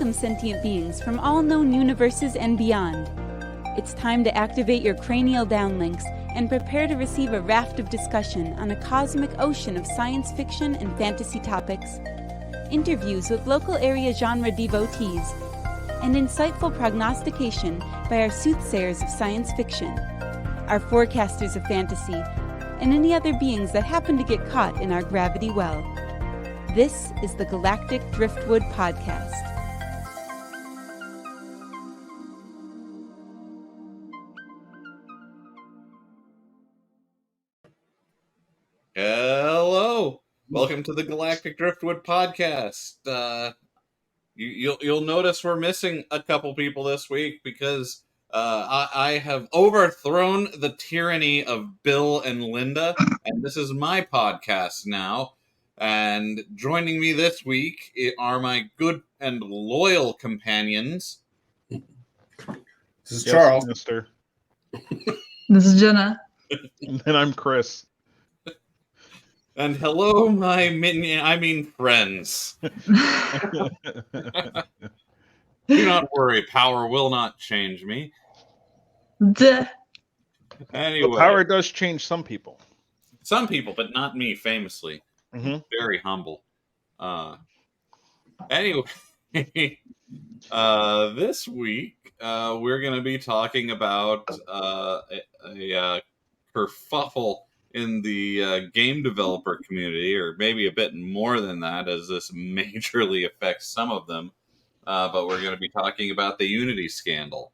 welcome sentient beings from all known universes and beyond. It's time to activate your cranial downlinks and prepare to receive a raft of discussion on a cosmic ocean of science fiction and fantasy topics, interviews with local area genre devotees, and insightful prognostication by our soothsayers of science fiction, our forecasters of fantasy, and any other beings that happen to get caught in our gravity well. This is the Galactic Driftwood Podcast. Hello, welcome to the Galactic Driftwood Podcast. You'll notice we're missing a couple people this week because I have overthrown the tyranny of Bill and Linda, and this is my podcast now. And joining me this week are my good and loyal companions. This is Charles. Mister. This is Jenna. And I'm Chris. And hello, friends. Do not worry, power will not change me. Duh. Anyway, The power does change some people. Some people, but not me, famously. Mm-hmm. Very humble. Anyway, this week we're going to be talking about a kerfuffle in the game developer community, or maybe a bit more than that, as this majorly affects some of them. But we're going to be talking about the Unity scandal.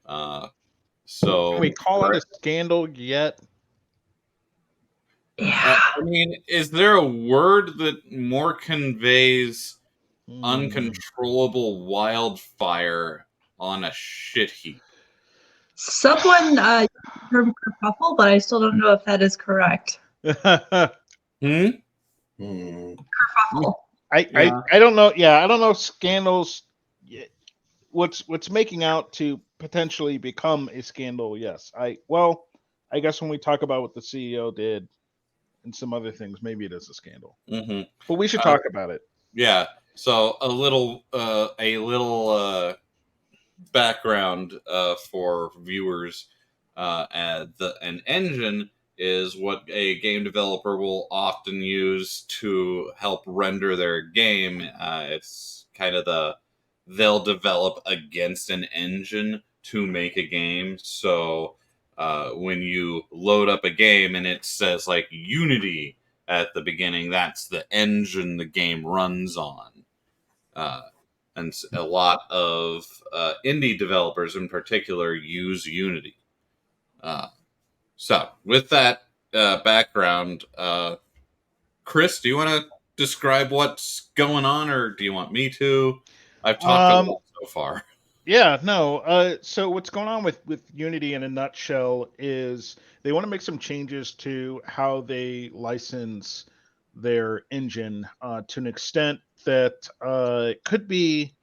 So, Can we call it a scandal yet? Yeah. I mean, is there a word that more conveys uncontrollable wildfire on a shit heap? Someone term kerfuffle, but I still don't know if that is correct. Kerfuffle. I don't know. Yeah, I don't know. Scandals. What's making out to potentially become a scandal? Yes. I guess when we talk about what the CEO did and some other things, maybe it is a scandal. Mm-hmm. But we should talk about it. Yeah. So a little background for viewers. An engine is what a game developer will often use to help render their game. It's kind of they'll develop against an engine to make a game. So when you load up a game and it says like Unity at the beginning, that's the engine the game runs on. And a lot of indie developers in particular use Unity. So with that background, Chris, do you want to describe what's going on, or do you want me to? I've talked a lot so far. Yeah, no. So what's going on with Unity in a nutshell is they want to make some changes to how they license their engine to an extent that could be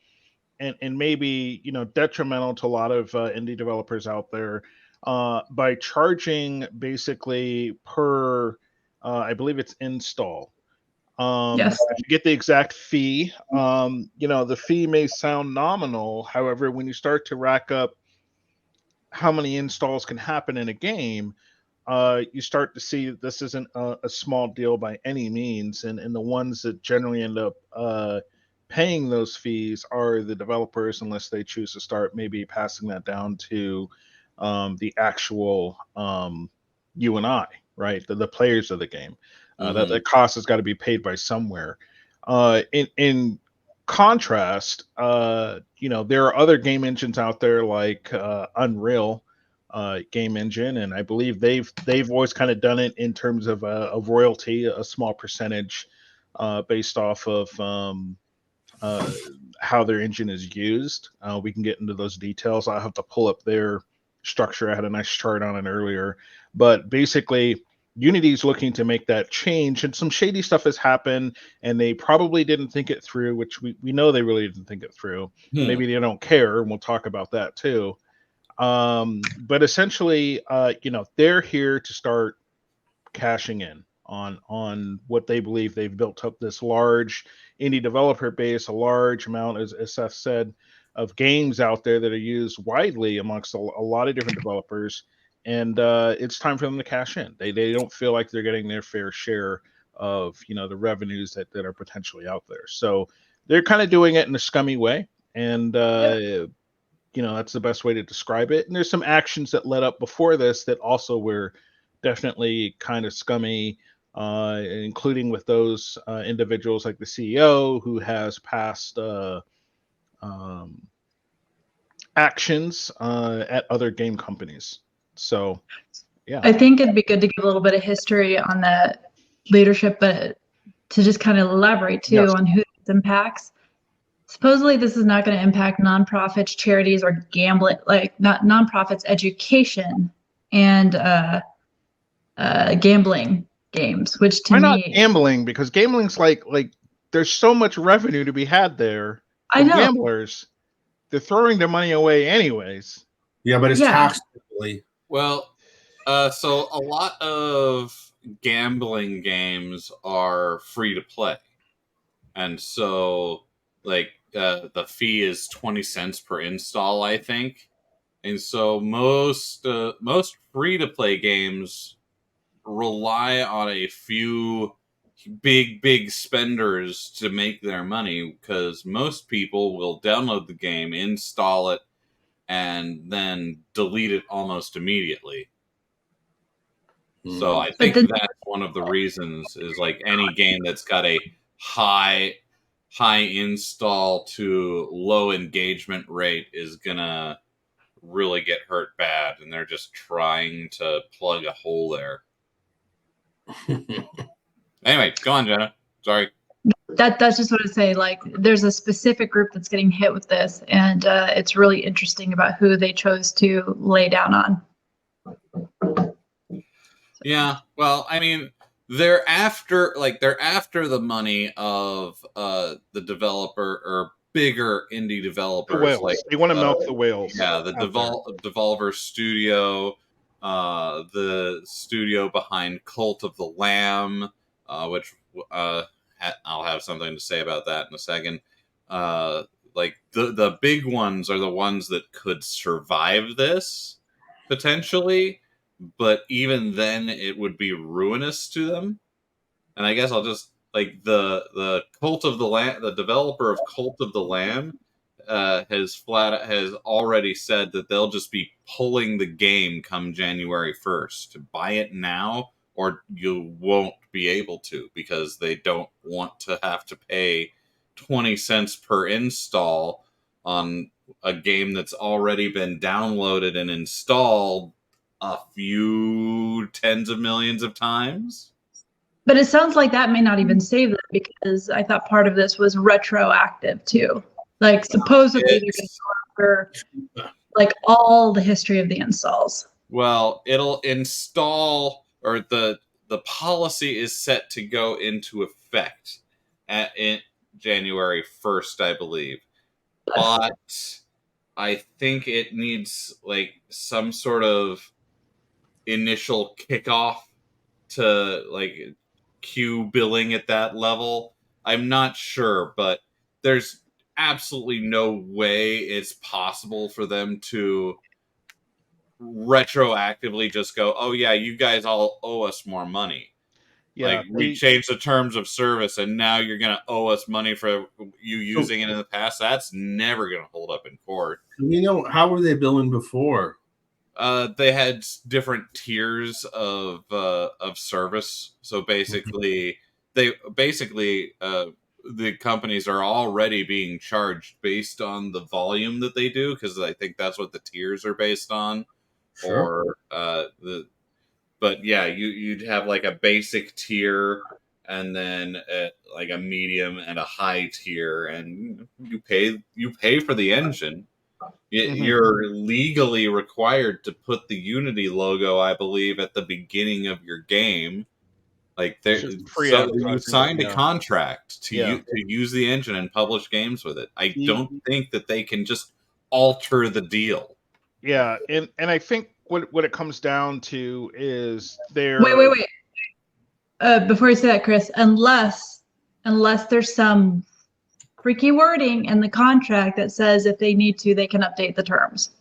and maybe detrimental to a lot of indie developers out there by charging basically per I believe it's install. Yes. I forget the exact fee. The fee may sound nominal. However, when you start to rack up how many installs can happen in a game, you start to see this isn't a small deal by any means. And the ones that generally end up paying those fees are the developers, unless they choose to start maybe passing that down to the actual you and I, right? The players of the game. That the cost has got to be paid by somewhere. In contrast, there are other game engines out there like Unreal game engine, and I believe they've always kind of done it in terms of royalty, a small percentage based off of how their engine is used. We can get into those details. I'll have to pull up their structure. I had a nice chart on it earlier, but basically Unity is looking to make that change, and some shady stuff has happened, and they probably didn't think it through, which we know they really didn't think it through. Maybe they don't care, and we'll talk about that too. But essentially, they're here to start cashing in. on what they believe. They've built up this large indie developer base, a large amount, as Seth said, of games out there that are used widely amongst a lot of different developers, and it's time for them to cash in. They don't feel like they're getting their fair share of the revenues that are potentially out there. So they're kind of doing it in a scummy way, and that's the best way to describe it. And there's some actions that led up before this that also were definitely kind of scummy, including with those individuals like the CEO who has passed actions at other game companies. So, yeah. I think it'd be good to give a little bit of history on that leadership, but to just kind of elaborate too on who this impacts. Supposedly, this is not going to impact nonprofits, charities, or gambling, like not nonprofits, education, and gambling games. Which to Why me, not gambling? Because gambling's like there's so much revenue to be had there. I know. Gamblers, they're throwing their money away anyways. Yeah, but it's taxed. Well, so a lot of gambling games are free to play, and so the fee is 20 cents per install, I think. And so most free to play games rely on a few big spenders to make their money, because most people will download the game, install it, and then delete it almost immediately. So I think that's one of the reasons, is like any game that's got a high install to low engagement rate is gonna really get hurt bad, and they're just trying to plug a hole there. Anyway, go on, Jenna. Sorry. That's just what I say. Like, there's a specific group that's getting hit with this, and it's really interesting about who they chose to lay down on. Yeah, well, I mean, they're after the money of the developer or bigger indie developers. The whales. Like, they want to milk the whales. Yeah, the Devolver Studio, the studio behind Cult of the Lamb, which I'll have something to say about that in a second. Like the big ones are the ones that could survive this potentially, but even then it would be ruinous to them. And I guess I'll just the Cult of the Lamb, the developer of Cult of the Lamb, has already said that they'll just be pulling the game come January 1st. Buy it now, or you won't be able to, because they don't want to have to pay 20 cents per install on a game that's already been downloaded and installed a few tens of millions of times. But it sounds like that may not even save them, because I thought part of this was retroactive too. Like, supposedly they're going to go after all the history of the installs. Well, it'll install, or the policy is set to go into effect in January 1st, I believe. But I think it needs some sort of initial kickoff to queue billing at that level. I'm not sure, but there's absolutely no way it's possible for them to retroactively just go, oh yeah, you guys all owe us more money. Yeah, we changed the terms of service, and now you're going to owe us money for you using it in the past. That's never going to hold up in court. How were they billing before? They had different tiers of service. So basically, the companies are already being charged based on the volume that they do, because I think that's what the tiers are based on. Sure. But yeah, you'd have a basic tier, and then a medium and a high tier, and you pay for the engine. You're legally required to put the Unity logo, I believe, at the beginning of your game. You signed a contract to use the engine and publish games with it. I don't think that they can just alter the deal. Yeah, and I think what it comes down to is there. Wait. before you say that, Chris, unless there's some freaky wording in the contract that says if they need to, they can update the terms.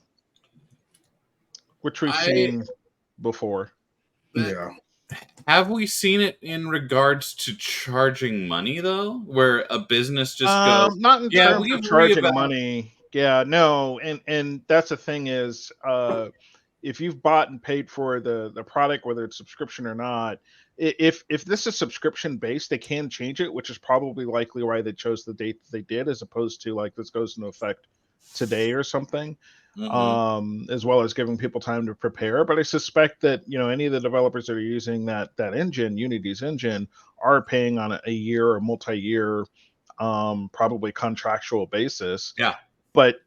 Which we've seen before. Yeah. Have we seen it in regards to charging money though, where a business just goes, not in yeah, terms of charging money. Yeah, no, and that's the thing is, if you've bought and paid for the product, whether it's subscription or not, if this is subscription based, they can change it, which is probably likely why they chose the date that they did, as opposed to like this goes into effect today or something. As well as giving people time to prepare. But I suspect that, you know, any of the developers that are using that engine, Unity's engine, are paying on a year or multi-year, probably contractual basis. Yeah. But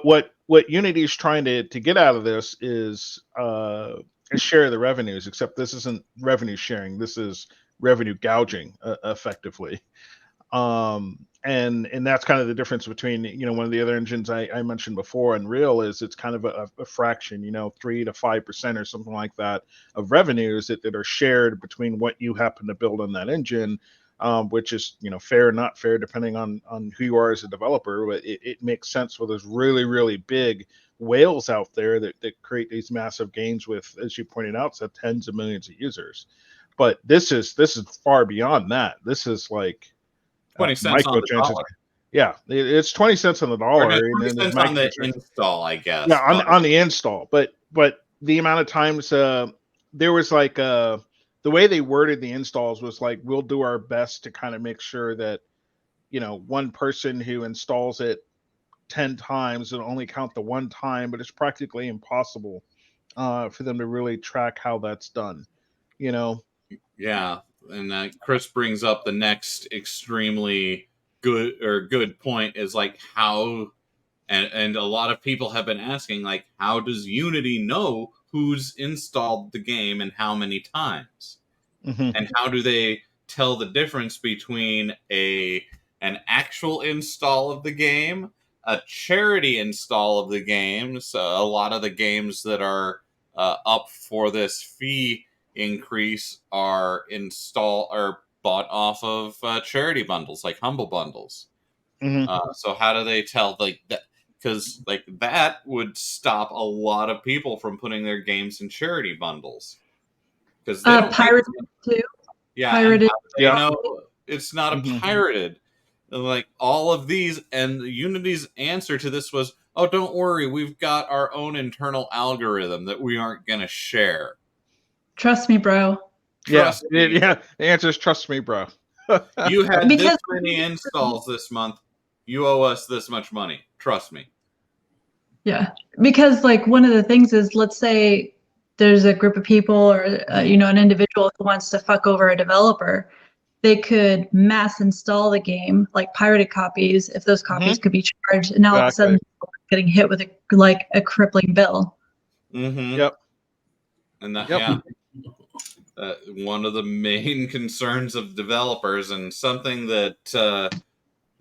what Unity's trying to get out of this is a share of the revenues, except this isn't revenue sharing. This is revenue gouging, effectively. And that's kind of the difference between, you know, one of the other engines I mentioned before, Unreal, is it's kind of a fraction, you know, 3 to 5% or something like that of revenues that are shared between what you happen to build on that engine, which is, you know, fair or not fair depending on who you are as a developer. But it makes sense for those really, really big whales out there that create these massive games with, as you pointed out, so tens of millions of users. But this is far beyond that. This is like 20 cents on the dollar. Yeah, it's 20 cents on the dollar. Or 20 cents on the install, I guess. Yeah, on the install. But the amount of times there was like the way they worded the installs was like, we'll do our best to kind of make sure that, you know, one person who installs it 10 times will only count the one time, but it's practically impossible for them to really track how that's done, you know? Yeah. And Chris brings up the next extremely good point is like how, and a lot of people have been asking, like, how does Unity know who's installed the game and how many times? And how do they tell the difference between an actual install of the game, a charity install of the game? So a lot of the games that are up for this fee increase are bought off of charity bundles, like Humble Bundles. So how do they tell, like, that? Because like that would stop a lot of people from putting their games in charity bundles. Because pirated too. Yeah, pirated. No, it's not a pirated. Like all of these, and Unity's answer to this was, "Oh, don't worry, we've got our own internal algorithm that we aren't going to share." Trust me, bro. Trust me. Yeah. The answer is trust me, bro. You had this many installs this month. You owe us this much money. Trust me. Yeah, because like one of the things is, let's say there's a group of people or you know, an individual who wants to fuck over a developer. They could mass install the game, like pirated copies, if those copies could be charged, and now all of a sudden getting hit with a crippling bill. Yep. And that, one of the main concerns of developers, and something that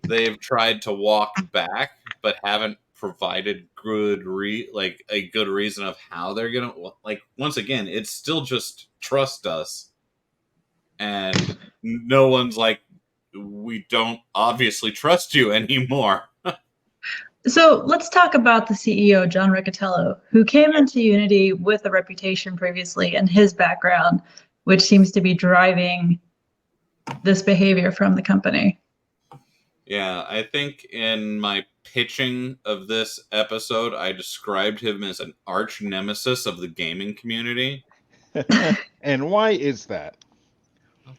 they've tried to walk back, but haven't provided a good reason of how they're gonna, like, once again, it's still just trust us. And no one's like, we don't obviously trust you anymore. So let's talk about the CEO, John Riccitiello, who came into Unity with a reputation previously, and his background, which seems to be driving this behavior from the company. Yeah, I think in my pitching of this episode, I described him as an arch nemesis of the gaming community. And why is that?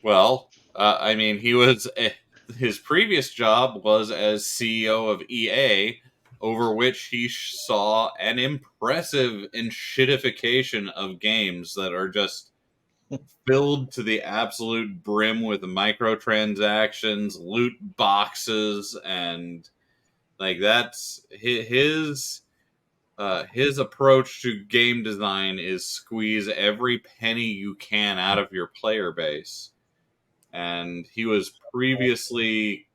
Well, I mean, his previous job was as CEO of EA, over which he saw an impressive enshittification of games that are just filled to the absolute brim with microtransactions, loot boxes, and like that's his approach to game design is squeeze every penny you can out of your player base. And he was previously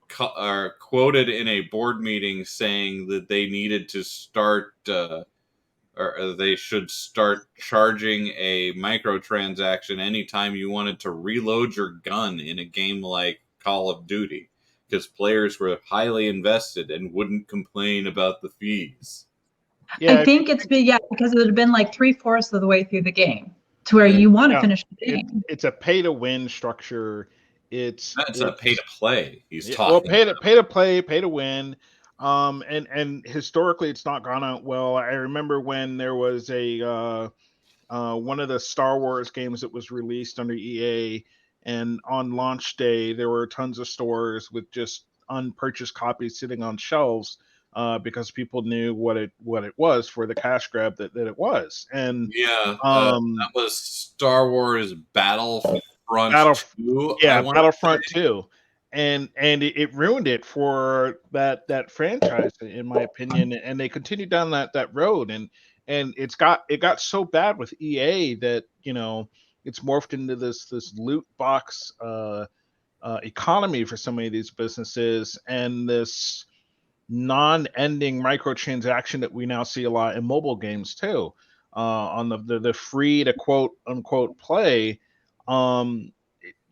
quoted in a board meeting saying that they needed to start or they should start charging a microtransaction anytime you wanted to reload your gun in a game like Call of Duty, because players were highly invested and wouldn't complain about the fees. I think it's been, because it would have been like 3/4 of the way through the game to where you want to finish the game. It's a pay-to-win structure. It's a pay-to-play. He's talking. Well, pay-to-play, pay-to-win. And historically, it's not gone out well. I remember when there was a one of the Star Wars games that was released under EA, and on launch day, there were tons of stores with just unpurchased copies sitting on shelves because people knew what it was for the cash grab that it was. And that was Star Wars Battlefront 2. Yeah, Battlefront 2. And it ruined it for that franchise, in my opinion. And they continued down that road, and it got so bad with EA that it's morphed into this loot box economy for so many of these businesses, and this non-ending microtransaction that we now see a lot in mobile games too, on the free to quote unquote play. A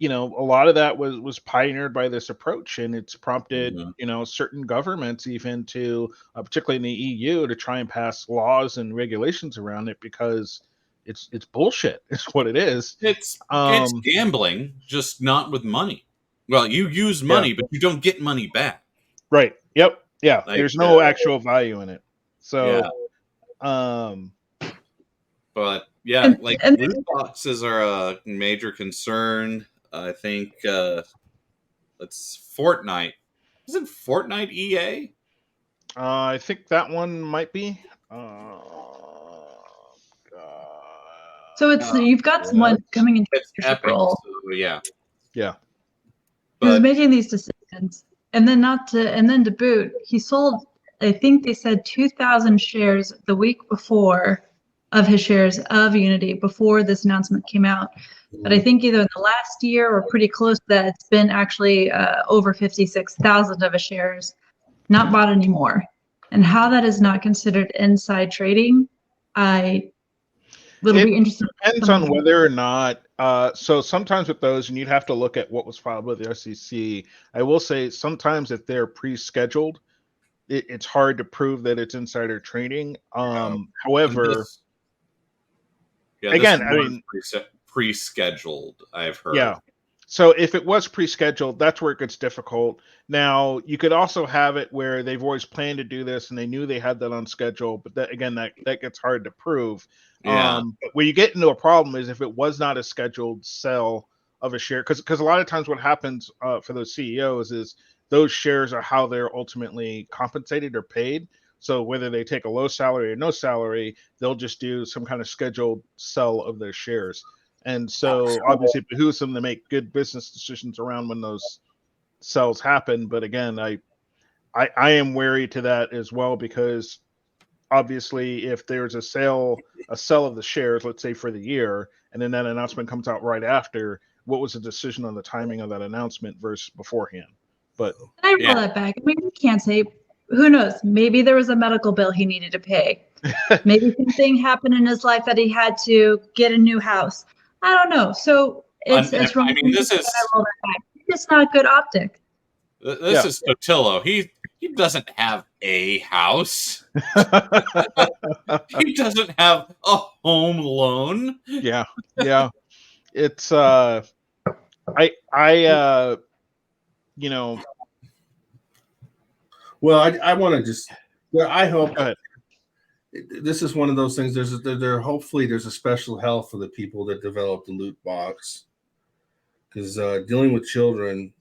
lot of that was pioneered by this approach, and it's prompted, certain governments even to, particularly in the EU, to try and pass laws and regulations around it, because it's bullshit. It's what it is. It's gambling, just not with money. Well, you use money, but you don't get money back. Right. Yep. Yeah. There's no actual value in it. So, but yeah, loot boxes are a major concern. I think it's Fortnite. Isn't Fortnite EA? I think that one might be. So it's you've got someone coming into Epic role. So yeah. Who's making these decisions, and then to boot, he sold. I think they said 2,000 shares the week before of his shares of Unity before this announcement came out. But I think either in the last year or pretty close to that, it's been actually over 56,000 of his shares not bought anymore. And how that is not considered inside trading, be interesting. Depends on whether or not. So sometimes with those, and you'd have to look at what was filed with the SEC. I will say sometimes if they're pre-scheduled, it's hard to prove that it's insider trading. However, again, I mean, pre-scheduled, I've heard. Yeah. So if it was pre-scheduled, that's where it gets difficult. Now, you could also have it where they've always planned to do this and they knew they had that on schedule, but that gets hard to prove. Yeah. But where you get into a problem is if it was not a scheduled sell of a share, because a lot of times what happens for those CEOs is those shares are how they're ultimately compensated or paid. So whether they take a low salary or no salary, they'll just do some kind of scheduled sell of their shares. And so obviously it behooves them to make good business decisions around when those sells happen. But again, I am wary to that as well, because obviously if there's a sell of the shares, let's say for the year, and then that announcement comes out right after, what was the decision on the timing of that announcement versus beforehand? But I roll that back. I mean, we can't say, who knows? Maybe there was a medical bill he needed to pay. Maybe something happened in his life that he had to get a new house. I don't know. So it's wrong. I mean, this is it's not good optic. This is Sotillo. He doesn't have a house. He doesn't have a home loan. Yeah. It's Well, I want to just. Well, I hope. This is one of those things. Hopefully there's a special hell for the people that develop the loot box, because dealing with children.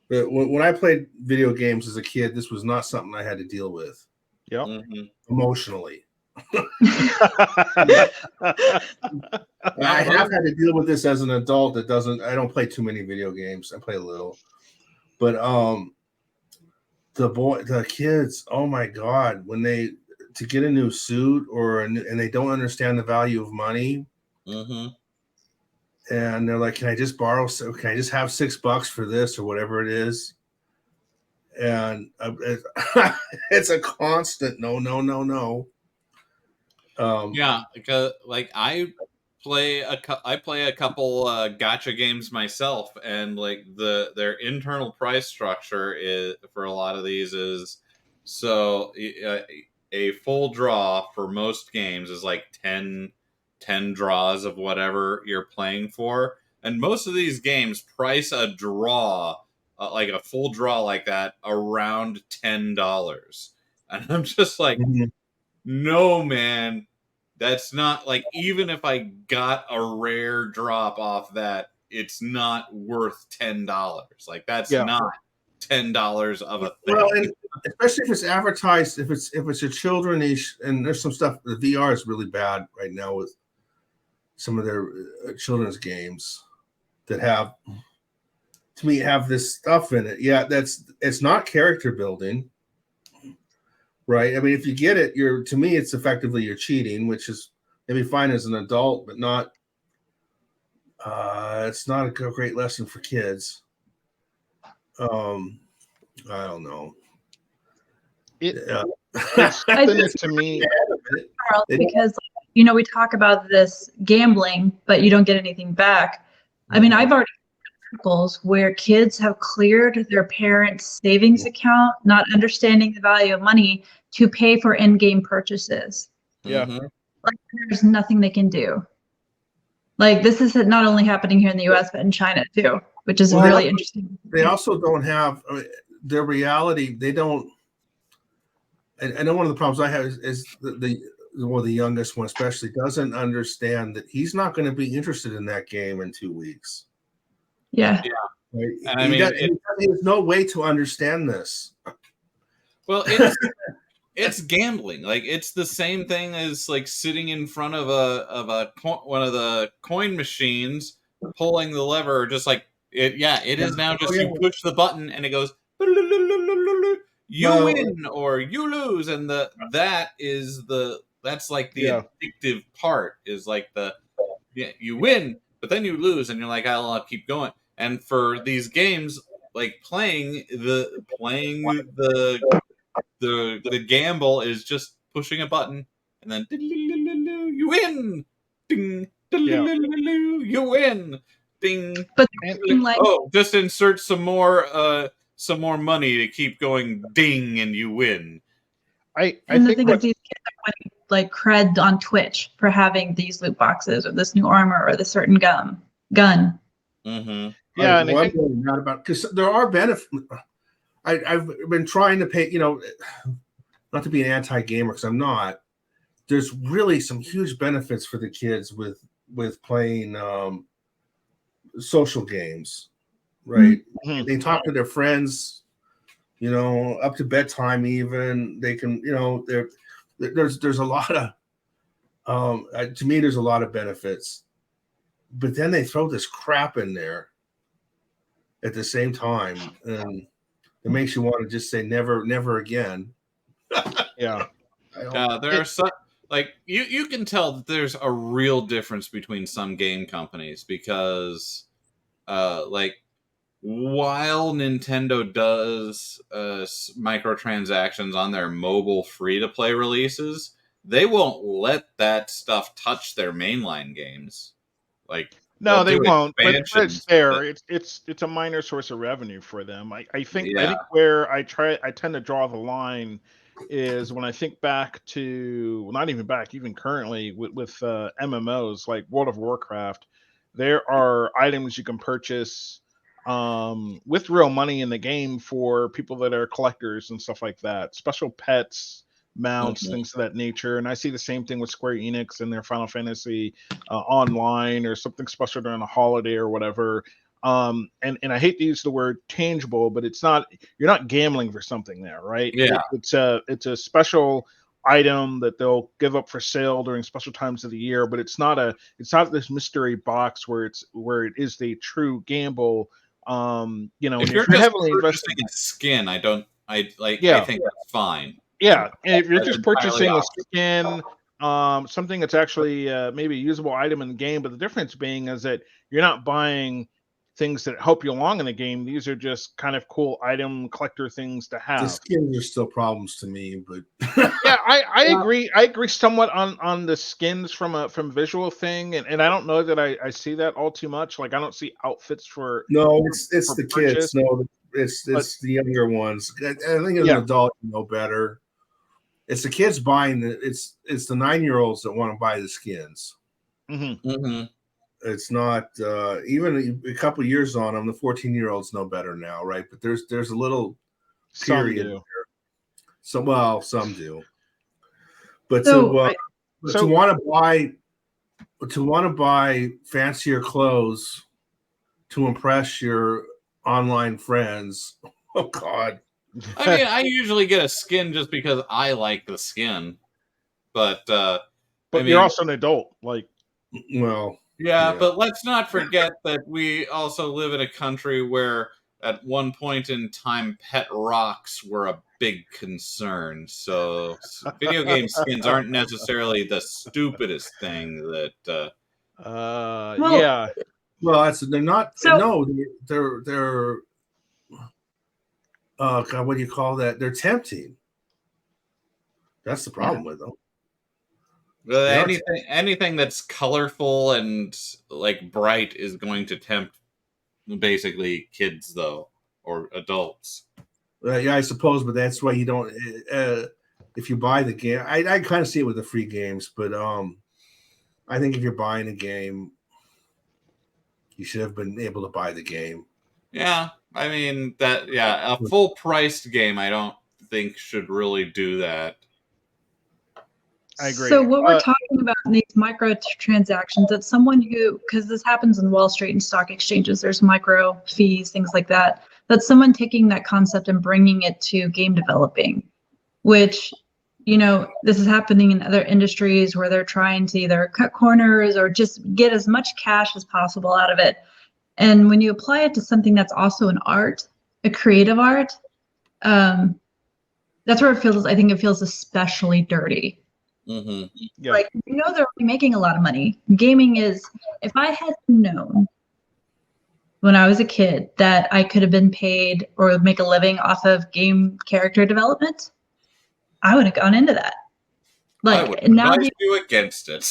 But when I played video games as a kid, this was not something I had to deal with. Yeah, emotionally. I have had to deal with this as an adult. I don't play too many video games. I play a little, but the kids. Oh my God, when to get a new suit and they don't understand the value of money. Mm-hmm. And they're like, can I just borrow? Can I just have $6 for this or whatever it is? And it's a constant no. Yeah, because like I play a couple gacha games myself, and like their internal price structure is for a lot of these is so a full draw for most games is like 10 draws of whatever you're playing for, and most of these games price a draw like a full draw like that around $10, and I'm just like, no, man. That's not like, even if I got a rare drop off that, it's not worth $10. Like that's not $10 of a thing. Well, and especially if it's advertised, if it's a children-ish, and there's some stuff. The VR is really bad right now with some of their children's games that have, to me, have this stuff in it. Yeah, it's not character building. Right. I mean, if you get it, to me, it's effectively you're cheating, which is maybe fine as an adult, but not. It's not a great lesson for kids. I don't know. It's something to me, because we talk about this gambling, but you don't get anything back. I mean, I've already where kids have cleared their parents' savings account, not understanding the value of money, to pay for in-game purchases. Yeah. Like, there's nothing they can do. Like, this is not only happening here in the US, but in China too, which is really interesting. They also don't have their reality. They don't. I know one of the problems I have is the youngest one especially doesn't understand that he's not going to be interested in that game in 2 weeks. Yeah. Right? And I mean, there's no way to understand this. Well, it's gambling. Like, it's the same thing as like sitting in front of one of the coin machines, pulling the lever, just like it. Yeah, it is now. Just you push the button and it goes. You win or you lose, and that's like the addictive part. Is like you win, but then you lose, and you're like, I'll keep going. And for these games, like playing the gamble is just pushing a button, and then you win, ding, you win, ding. But just insert some more money to keep going, ding, and you win. I think the thing is, these kids are winning like cred on Twitch for having these loot boxes or this new armor or this certain gun. Mm-hmm. Yeah, and I think not about, because there are benefits. I've been trying to pay, not to be an anti-gamer because I'm not. There's really some huge benefits for the kids with playing social games, right? Mm-hmm. They talk to their friends, up to bedtime. Even they can, there's a lot of, to me, there's a lot of benefits. But then they throw this crap in there at the same time, and it makes you want to just say never again. Yeah. There are some, like, you can tell that there's a real difference between some game companies because like, while Nintendo does microtransactions on their mobile free-to-play releases, they won't let that stuff touch their mainline games. Like, no, they won't. But it's there. It's a minor source of revenue for them. I think where I tend to draw the line is when I think back to, not even back, even currently with MMOs like World of Warcraft. There are items you can purchase with real money in the game for people that are collectors and stuff like that. Special pets, mounts, things of that nature. And I see the same thing with Square Enix and their Final Fantasy online, or something special during a holiday or whatever. And I hate to use the word tangible, but it's not, you're not gambling for something there, right? Yeah. It's a special item that they'll give up for sale during special times of the year, but it's not this mystery box where it is the true gamble. If you're just heavily investing in skin, I think that's fine. Yeah, and if you're just purchasing a skin, something that's actually maybe a usable item in the game, but the difference being is that you're not buying things that help you along in the game. These are just kind of cool item collector things to have. The skins are still problems to me, but yeah, I agree. I agree somewhat on the skins from visual thing, and I don't know that I see that all too much. Like I don't see outfits for it's for the purchase. kids. No, it's the younger ones. I think as an adult, you know better. It's the kids buying it's the 9-year-olds that want to buy the skins. Mm-hmm. Mm-hmm. It's not even a couple years on them. The 14-year-olds know better now, right? But there's a little period there. Some do. But to want to buy fancier clothes to impress your online friends. Oh God. I mean, I usually get a skin just because I like the skin, but you're also an adult, like. Well, yeah, but let's not forget that we also live in a country where at one point in time, pet rocks were a big concern. So video game skins aren't necessarily the stupidest thing that. Yeah. Well, they're not. So, no, they're. God, what do you call that? They're tempting. That's the problem with them. Anything that's colorful and like bright is going to tempt basically kids, though, or adults. Yeah, I suppose, but that's why you don't. If you buy the game, I kind of see it with the free games, but I think if you're buying a game, you should have been able to buy the game. Yeah, I mean that. Yeah, a full priced game, I don't think should really do that. I agree. So what we're talking about in these microtransactions, that's someone who, because this happens in Wall Street and stock exchanges, there's micro fees, things like that. That's someone taking that concept and bringing it to game developing, which, you know, this is happening in other industries where they're trying to either cut corners or just get as much cash as possible out of it. And when you apply it to something that's also an art, a creative art, that's where I think it feels especially dirty. Mm-hmm. Yeah. Like, you know, they're making a lot of money. Gaming is, if I had known when I was a kid that I could have been paid or make a living off of game character development, I would have gone into that. Like, I would advise you against it.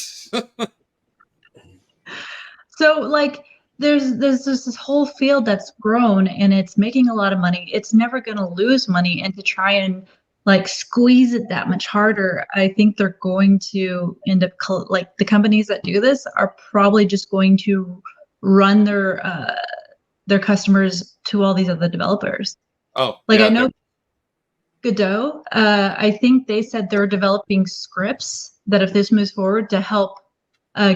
So, like, there's this whole field that's grown and it's making a lot of money. It's never going to lose money, and to try and like squeeze it that much harder, I think they're going to end up like the companies that do this are probably just going to run their customers to all these other developers. Oh, like yeah, I know Godot, I think they said they're developing scripts that if this moves forward to help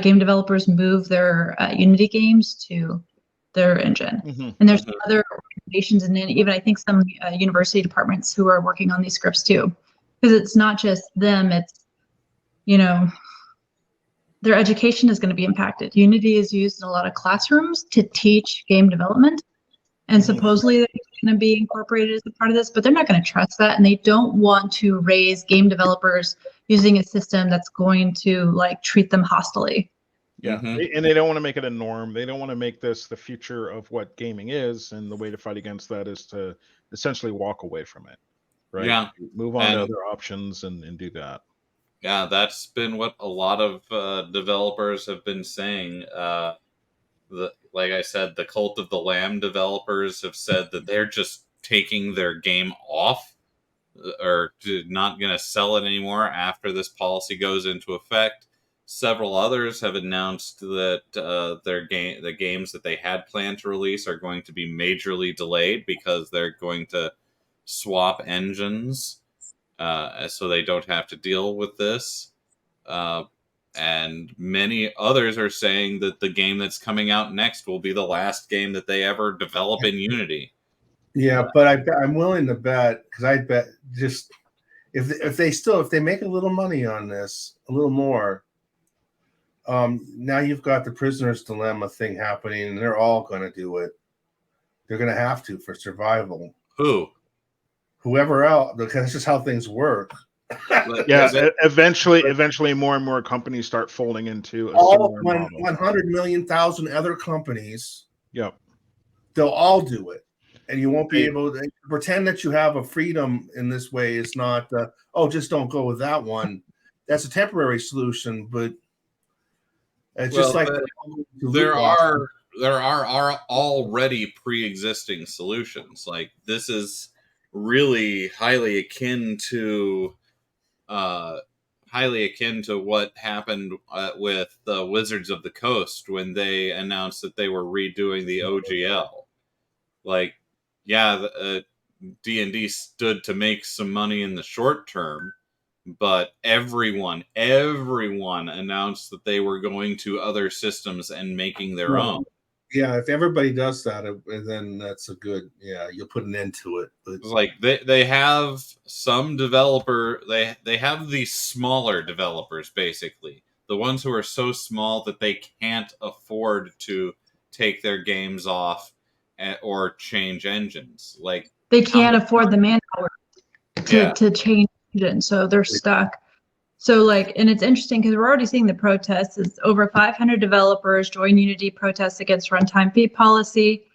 game developers move their Unity games to their engine. Mm-hmm. And there's other organizations and then even I think some university departments who are working on these scripts too, because it's not just them, it's, you know, their education is going to be impacted. Unity is used in a lot of classrooms to teach game development, and supposedly they're going to be incorporated as a part of this, but they're not going to trust that, and they don't want to raise game developers using a system that's going to like treat them hostilely. Yeah, and they don't want to make it a norm. They don't want to make this the future of what gaming is, and the way to fight against that is to essentially walk away from it, right? Yeah, move on to other options and do that. Yeah, that's been what a lot of developers have been saying. Like I said, the Cult of the Lamb developers have said that they're just taking their game off, or not going to sell it anymore after this policy goes into effect. Several others have announced that the games that they had planned to release are going to be majorly delayed because they're going to swap engines, so they don't have to deal with this. And many others are saying that the game that's coming out next will be the last game that they ever develop in Unity. Yeah, but I'm willing to bet, because I bet just if they make a little money on this, a little more. Now you've got the prisoner's dilemma thing happening, and they're all going to do it. They're going to have to for survival. Whoever else, because that's just how things work. Yeah, eventually, more and more companies start folding into all 100 million thousand other companies. Yep. they'll all do it, and you won't be able to pretend that you have a freedom in this way. Is not just don't go with that one. That's a temporary solution, but it's just like there are already pre-existing solutions. Like this is really highly akin to what happened with the Wizards of the Coast when they announced that they were redoing the OGL. Like, yeah, D&D stood to make some money in the short term, but everyone announced that they were going to other systems and making their own. Yeah, if everybody does that, then that's a good. Yeah, you'll put an end to it. But like they have some developer. They have these smaller developers, basically the ones who are so small that they can't afford to take their games off or change engines. Like they can't afford the manpower to change engines, so they're stuck. So like, and it's interesting because we're already seeing the protests. It's over 500 developers join Unity protests against runtime fee policy.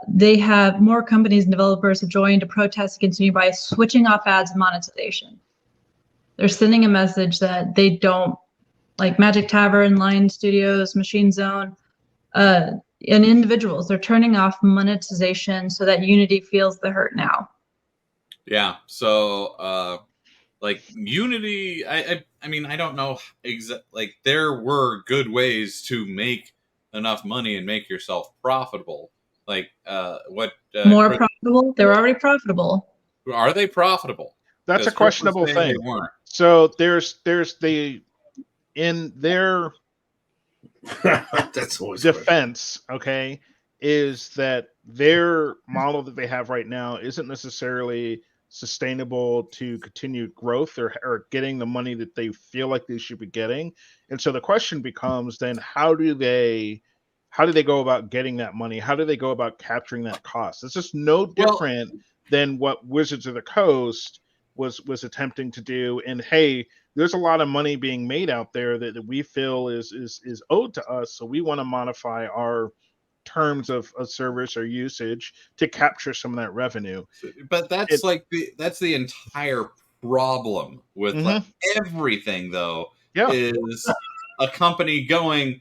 They have more companies and developers have joined to protest against Unity by switching off ads and monetization. They're sending a message that they don't, like Magic Tavern, Lion Studios, Machine Zone, and individuals. They're turning off monetization so that Unity feels the hurt now. Yeah. So, like Unity, I mean, I don't know like there were good ways to make enough money and make yourself profitable. Like, more profitable? They're already profitable. Are they profitable? That's a questionable thing. So there's the in their that's always defense, okay, is that their model that they have right now isn't necessarily sustainable to continue growth or getting the money that they feel like they should be getting. And so the question becomes then how do they go about getting that money? How do they go about capturing that cost? It's just no different than what Wizards of the Coast was attempting to do. And hey, there's a lot of money being made out there that we feel is owed to us, so we want to modify our terms of service or usage to capture some of that revenue. But that's the entire problem with like everything, though. Is a company going,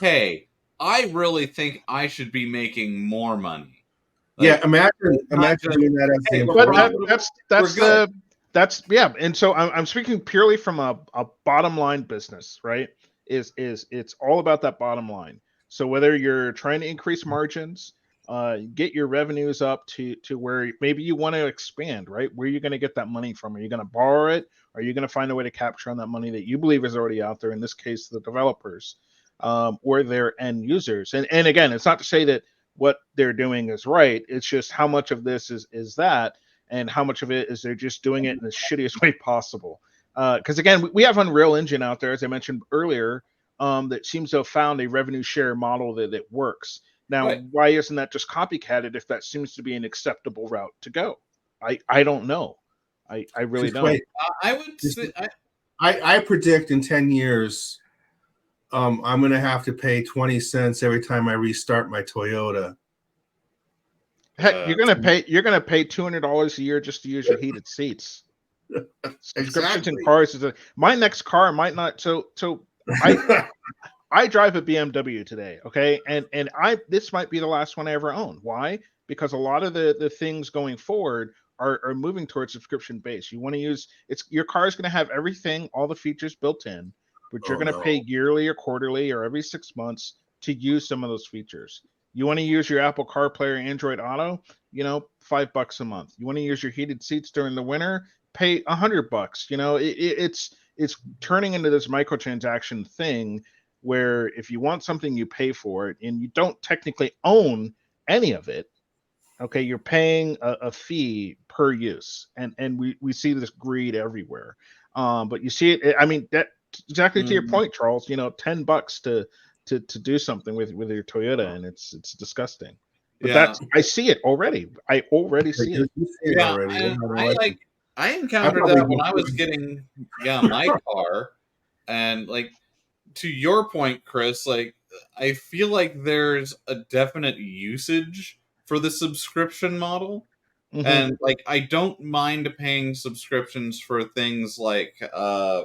hey, I really think I should be making more money. Like, imagine doing that as that's and so I'm speaking purely from a bottom line business, right? Is it's all about that bottom line. So whether you're trying to increase margins, get your revenues up to where maybe you want to expand, right? Where are you going to get that money from? Are you going to borrow it? Or are you going to find a way to capture on that money that you believe is already out there? In this case, the developers or their end users. And again, it's not to say that what they're doing is right. It's just how much of this is that, and how much of it is they're just doing it in the shittiest way possible. Because again, we have Unreal Engine out there, as I mentioned earlier, that seems to have found a revenue share model that works. Now, why isn't that just copycatted if that seems to be an acceptable route to go? I don't know. I really don't. I predict in 10 years, I'm going to have to pay 20 cents every time I restart my Toyota. Heck, you're gonna pay $200 a year just to use your heated seats. Subscriptions in cars my next car might not. So I drive a BMW today, okay, and this might be the last one I ever own. Why? Because a lot of the things going forward are moving towards subscription based. You want to use your car is going to have everything, all the features built in, but you're going to pay yearly or quarterly or every 6 months to use some of those features. You want to use your Apple CarPlay or Android Auto, $5 a month. You want to use your heated seats during the winter, pay $100. It's turning into this microtransaction thing where if you want something, you pay for it, and you don't technically own any of it. Okay, you're paying a fee per use, and we see this greed everywhere. But you see it. I mean, that exactly to your point, Charles. $10 to do something with your Toyota, and it's disgusting. But I see it already. I already see it. I encountered that when I was getting my car, and like to your point, Chris, like I feel like there's a definite usage for the subscription model. Mm-hmm. And like, I don't mind paying subscriptions for things like I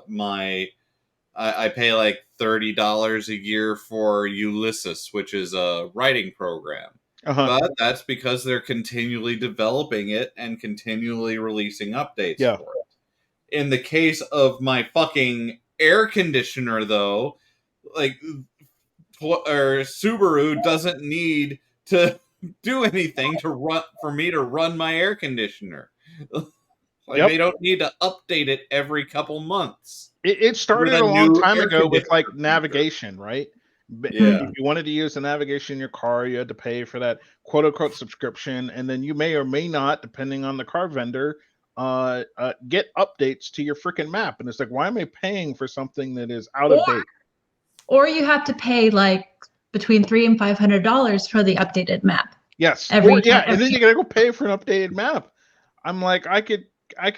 pay like $30 a year for Ulysses, which is a writing program. But that's because they're continually developing it and continually releasing updates for it. In the case of my fucking air conditioner, though, like, Subaru doesn't need to do anything for me to run my air conditioner. They don't need to update it every couple months. It started a long time ago with like navigation, right? Yeah. If you wanted to use the navigation in your car, you had to pay for that quote unquote subscription, and then you may or may not, depending on the car vendor, get updates to your freaking map. And it's like, why am I paying for something that is out of date? Or you have to pay like between $300 and $500 for the updated map. Yes. And then you gotta go pay for an updated map. I'm like, I could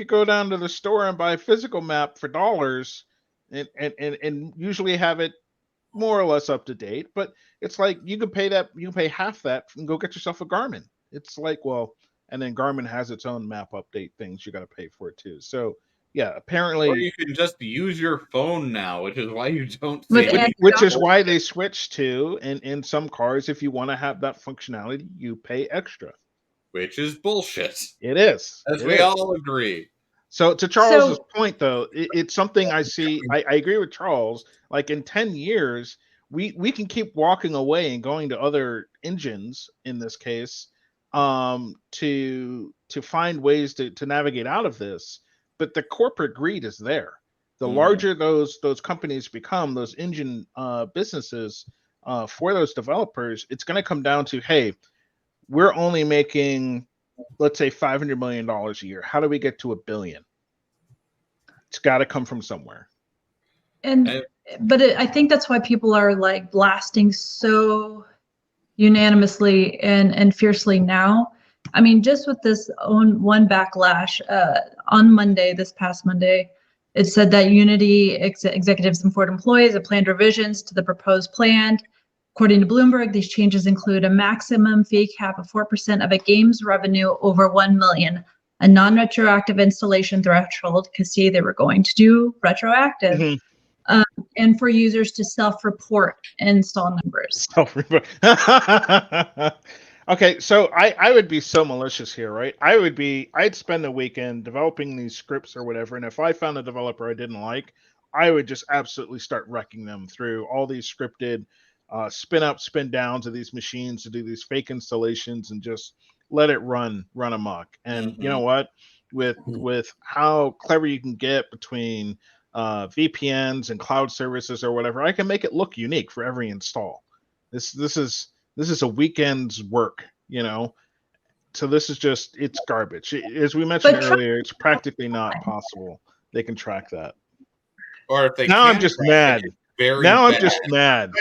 go down to the store and buy a physical map for dollars and usually have it more or less up to date. But it's like you can pay half that and go get yourself a Garmin. It's like, well, and then Garmin has its own map update things you got to pay for it too. So yeah, apparently. Or you can just use your phone now, which is why you don't see it. Which is why they switched to, and in some cars, if you want to have that functionality, you pay extra. Which is bullshit. It is. As we all agree. So to Charles's point, though, it's something I see. I agree with Charles. Like in 10 years, we can keep walking away and going to other engines in this case to find ways to navigate out of this. But the corporate greed is there. The larger those companies become, those engine businesses for those developers, it's going to come down to, hey, we're only making, let's say, $500 million a year. How do we get to $1 billion? It's got to come from somewhere. I think that's why people are like blasting so unanimously and fiercely now. I mean, just with this one backlash on this past Monday, it said that Unity executives and Ford employees have planned revisions to the proposed plan. According to Bloomberg, these changes include a maximum fee cap of 4% of a game's revenue over $1 million, a non-retroactive installation threshold, because see, they were going to do retroactive, and for users to self-report install numbers. Self-report. Okay, so I would be so malicious here, right? I'd spend a weekend developing these scripts or whatever, and if I found a developer I didn't like, I would just absolutely start wrecking them through all these scripted spin up, spin downs of these machines to do these fake installations and just let it run amok. And you know what? With how clever you can get between VPNs and cloud services or whatever, I can make it look unique for every install. This is a weekend's work, you know. So this is just, it's garbage. As we mentioned earlier, it's practically not possible they can track that. Or if they now I'm just mad. I'm just mad.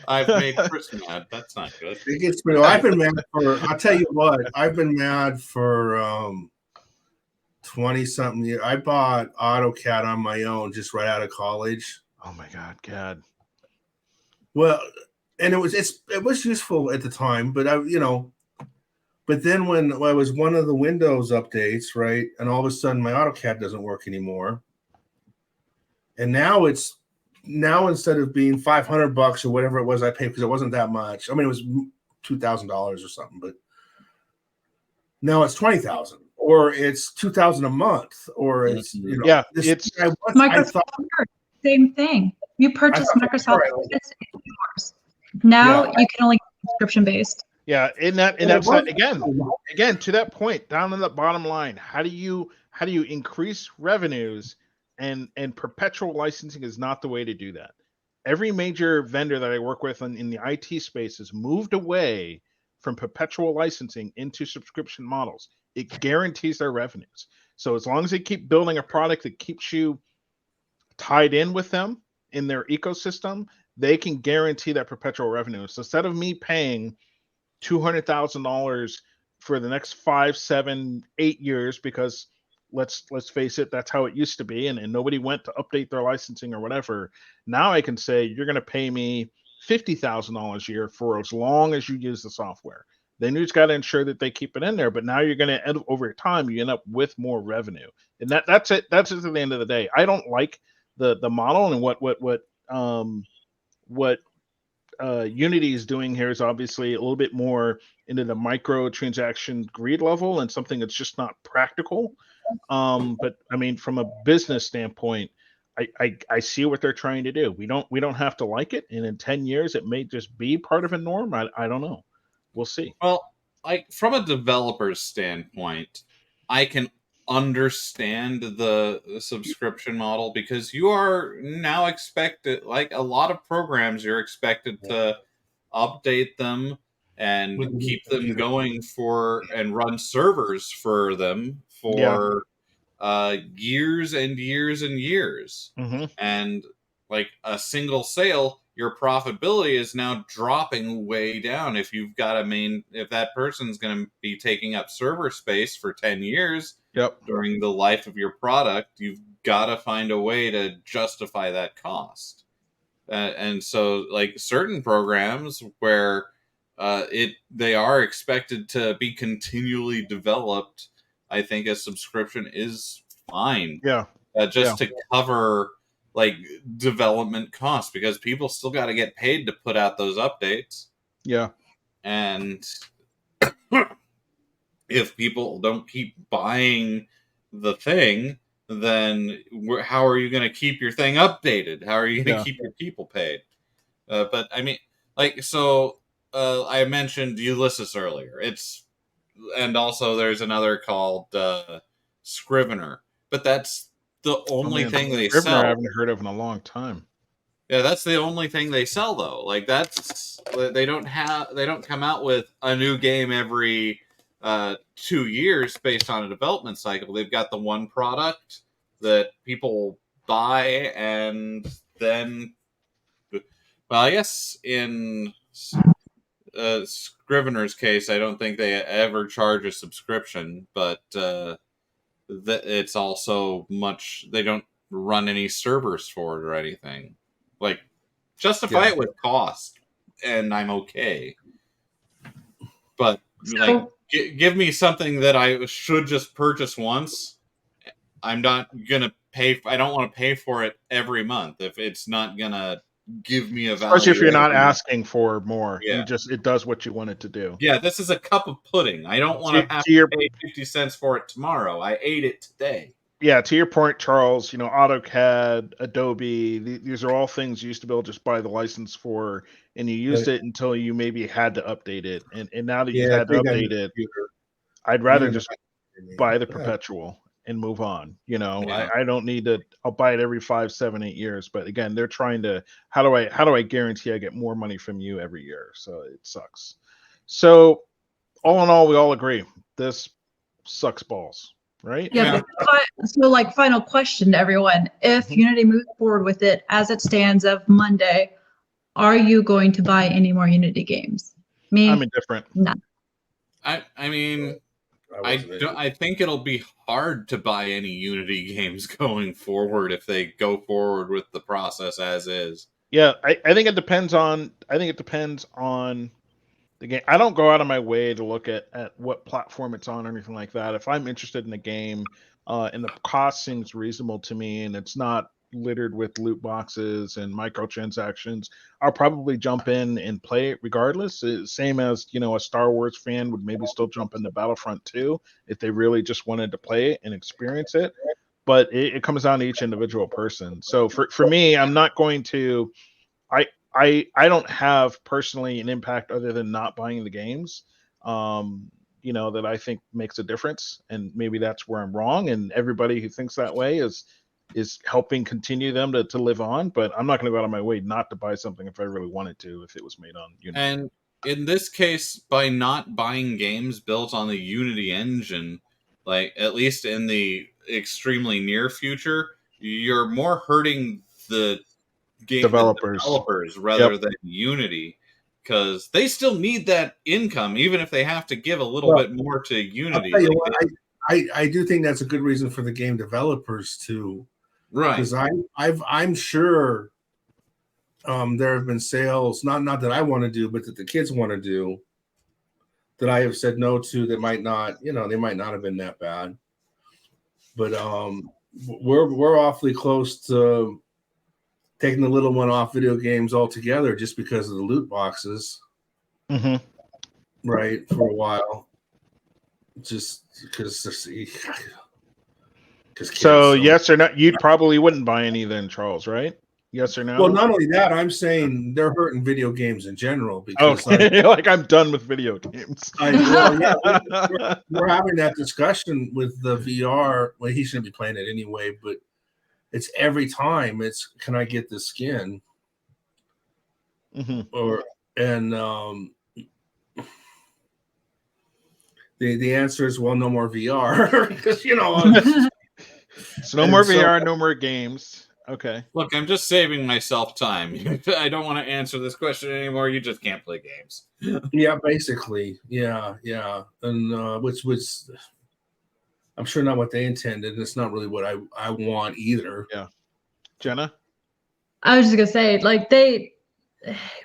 I've made Chris mad. That's not good. It gets me. I've been mad for. I'll tell you what. I've been mad for 20 something years. I bought AutoCAD on my own just right out of college. Oh my God, CAD. Well, and it was useful at the time, but but then when I was one of the Windows updates, right, and all of a sudden my AutoCAD doesn't work anymore, and now instead of being $500 or whatever it was I paid, because it wasn't that much. I mean, it was $2,000 or something, but now it's $20,000, or it's $2,000 a month, or it's it's Microsoft. Same thing. You purchase Microsoft, it's yours. Now you can only get subscription based. Yeah, and that's again to that point down in the bottom line. How do you increase revenues? And perpetual licensing is not the way to do that. Every major vendor that I work with in the IT space has moved away from perpetual licensing into subscription models. It guarantees their revenues. So as long as they keep building a product that keeps you tied in with them in their ecosystem, they can guarantee that perpetual revenue. So instead of me paying $200,000 for the next 5, 7, 8 years, because let's face it, that's how it used to be, and nobody went to update their licensing or whatever. Now I can say, you're going to pay me $50,000 a year for as long as you use the software. Then you just got to ensure that they keep it in there. But now you're going to end over time, you end up with more revenue, and that's it. That's just at the end of the day. I don't like the model, and what Unity is doing here is obviously a little bit more into the microtransaction greed level and something that's just not practical. But I mean, from a business standpoint, I see what they're trying to do. We don't have to like it, and in 10 years, it may just be part of a norm. I don't know. We'll see. Well, like from a developer's standpoint, I can understand the subscription model because you are now expected, like a lot of programs, you're expected to update them and keep them going for and run servers for them for years and years and years. Mm-hmm. And like a single sale, your profitability is now dropping way down. If you've got if that person's going to be taking up server space for 10 years during the life of your product, you've got to find a way to justify that cost. And so like certain programs where they are expected to be continually developed, I think a subscription is fine. To cover like development costs, because people still got to get paid to put out those updates. And if people don't keep buying the thing, then how are you going to keep your thing updated? How are you going to keep your people paid? But I mean, like, so I mentioned Ulysses earlier. And also there's another called Scrivener, but that's the only thing they sell. I haven't heard of in a long time. Yeah, that's the only thing they sell though. Like they don't come out with a new game every 2 years based on a development cycle. They've got the one product that people buy, and then, well, I guess in Scrivener's case, I don't think they ever charge a subscription, but it's also they don't run any servers for it or anything. Like, justify it with cost, and I'm okay. But like, give me something that I should just purchase once. I'm not gonna pay. I don't want to pay for it every month if it's not gonna give me a value. Especially if you're not asking for more. Yeah. It does what you want it to do. Yeah, this is a cup of pudding. I don't want to have to pay 50 cents for it tomorrow. I ate it today. Yeah, to your point, Charles, AutoCAD, Adobe, these are all things you used to be able to just buy the license for, and you used it until you maybe had to update it. And now that you had to update it, I'd rather just buy the perpetual and move on. I don't need to. I'll buy it every 5, 7, 8 years. But again, they're trying to. How do I guarantee I get more money from you every year? So it sucks. So all in all, we all agree this sucks balls, right? Yeah. So like, final question to everyone: if Unity moves forward with it as it stands of Monday, are you going to buy any more Unity games? Me, I'm indifferent. No. I mean. I think it'll be hard to buy any Unity games going forward if they go forward with the process as is. Yeah, I think it depends on the game. I don't go out of my way to look at what platform it's on or anything like that. If I'm interested in a game and the cost seems reasonable to me and it's not littered with loot boxes and microtransactions, I'll probably jump in and play it regardless. Same as, a Star Wars fan would maybe still jump into Battlefront 2 if they really just wanted to play it and experience it. But it comes down to each individual person. So for me, I'm not going to, I don't have personally an impact other than not buying the games, that I think makes a difference. And maybe that's where I'm wrong. And everybody who thinks that way is helping continue them to live on, but I'm not going to go out of my way not to buy something if I really wanted to, if it was made on Unity. And in this case, by not buying games built on the Unity engine, like at least in the extremely near future, you're more hurting the game developers rather than Unity, because they still need that income, even if they have to give a little bit more to Unity. I do think that's a good reason for the game developers to. Right, because I'm sure there have been sales, not that I want to do, but that the kids want to do, that I have said no to, that might not, they might not have been that bad. But we're awfully close to taking the little one off video games altogether just because of the loot boxes. Mm-hmm. Right, for a while. Just because. So yes or no? You probably wouldn't buy any then, Charles, right? Yes or no? Well, not only that, I'm saying they're hurting video games in general. Because like I'm done with video games. We're having that discussion with the VR. Well, he shouldn't be playing it anyway, but it's every time. It's, can I get the skin? Mm-hmm. The answer is, well, no more VR, because so no more VR, no more games. Okay. Look, I'm just saving myself time. I don't want to answer this question anymore. You just can't play games. Yeah, basically. Yeah. And which was, I'm sure, not what they intended. It's not really what I want either. Yeah. Jenna? I was just going to say,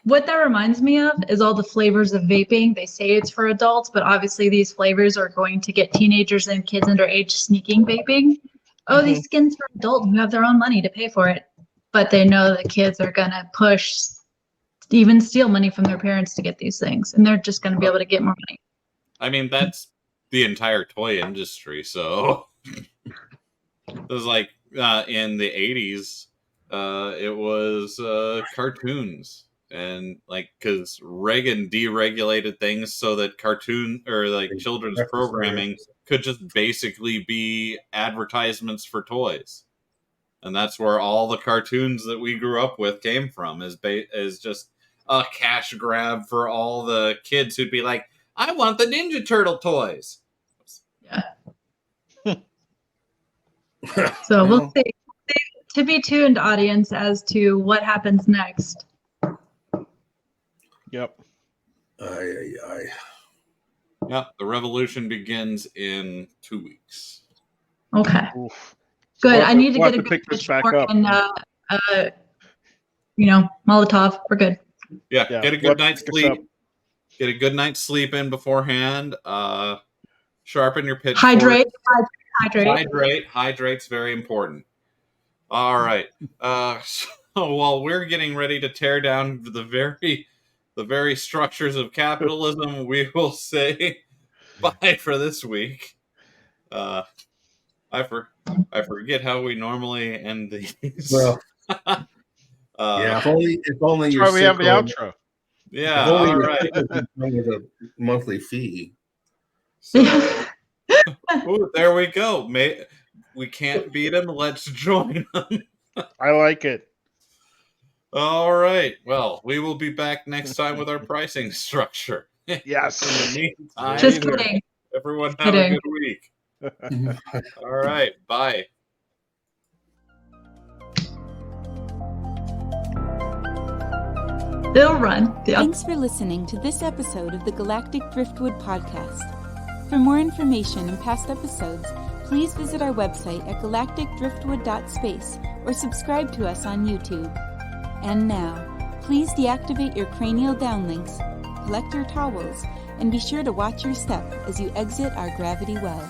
what that reminds me of is all the flavors of vaping. They say it's for adults, but obviously these flavors are going to get teenagers and kids underage sneaking vaping. Oh, these skins for adults who have their own money to pay for it. But they know the kids are going to push, even steal money from their parents to get these things. And they're just going to be able to get more money. I mean, that's the entire toy industry. So it was like in the 80s, it was cartoons. And because Reagan deregulated things so that cartoon or children's programming could just basically be advertisements for toys, and that's where all the cartoons that we grew up with came from. Is just a cash grab for all the kids who'd be like, "I want the Ninja Turtle toys." Yeah. So we'll see. To be tuned, audience, as to what happens next. Yep. Yeah, the revolution begins in 2 weeks. Okay. Oof. Good. I need to We'll get a have to good pick this back up. and Molotov. We're good. Yeah, get a good night's sleep. up. Get a good night's sleep in beforehand. Sharpen your pitch. Hydrate. Hydrate's very important. All right. So while we're getting ready to tear down the very structures of capitalism, we will say bye for this week. I forget how we normally end these. Well, yeah. If only That's why we have the outro. Yeah. All right. With a monthly fee. So, ooh, there we go. We can't beat them. Let's join them. I like it. All right. Well, we will be back next time with our pricing structure. Yes. In the meantime, Just kidding. Everyone have a good week. All right. Bye. They'll run. Thanks for listening to this episode of the Galactic Driftwood Podcast. For more information and past episodes, please visit our website at galacticdriftwood.space or subscribe to us on YouTube. And now, please deactivate your cranial downlinks, collect your towels, and be sure to watch your step as you exit our gravity well.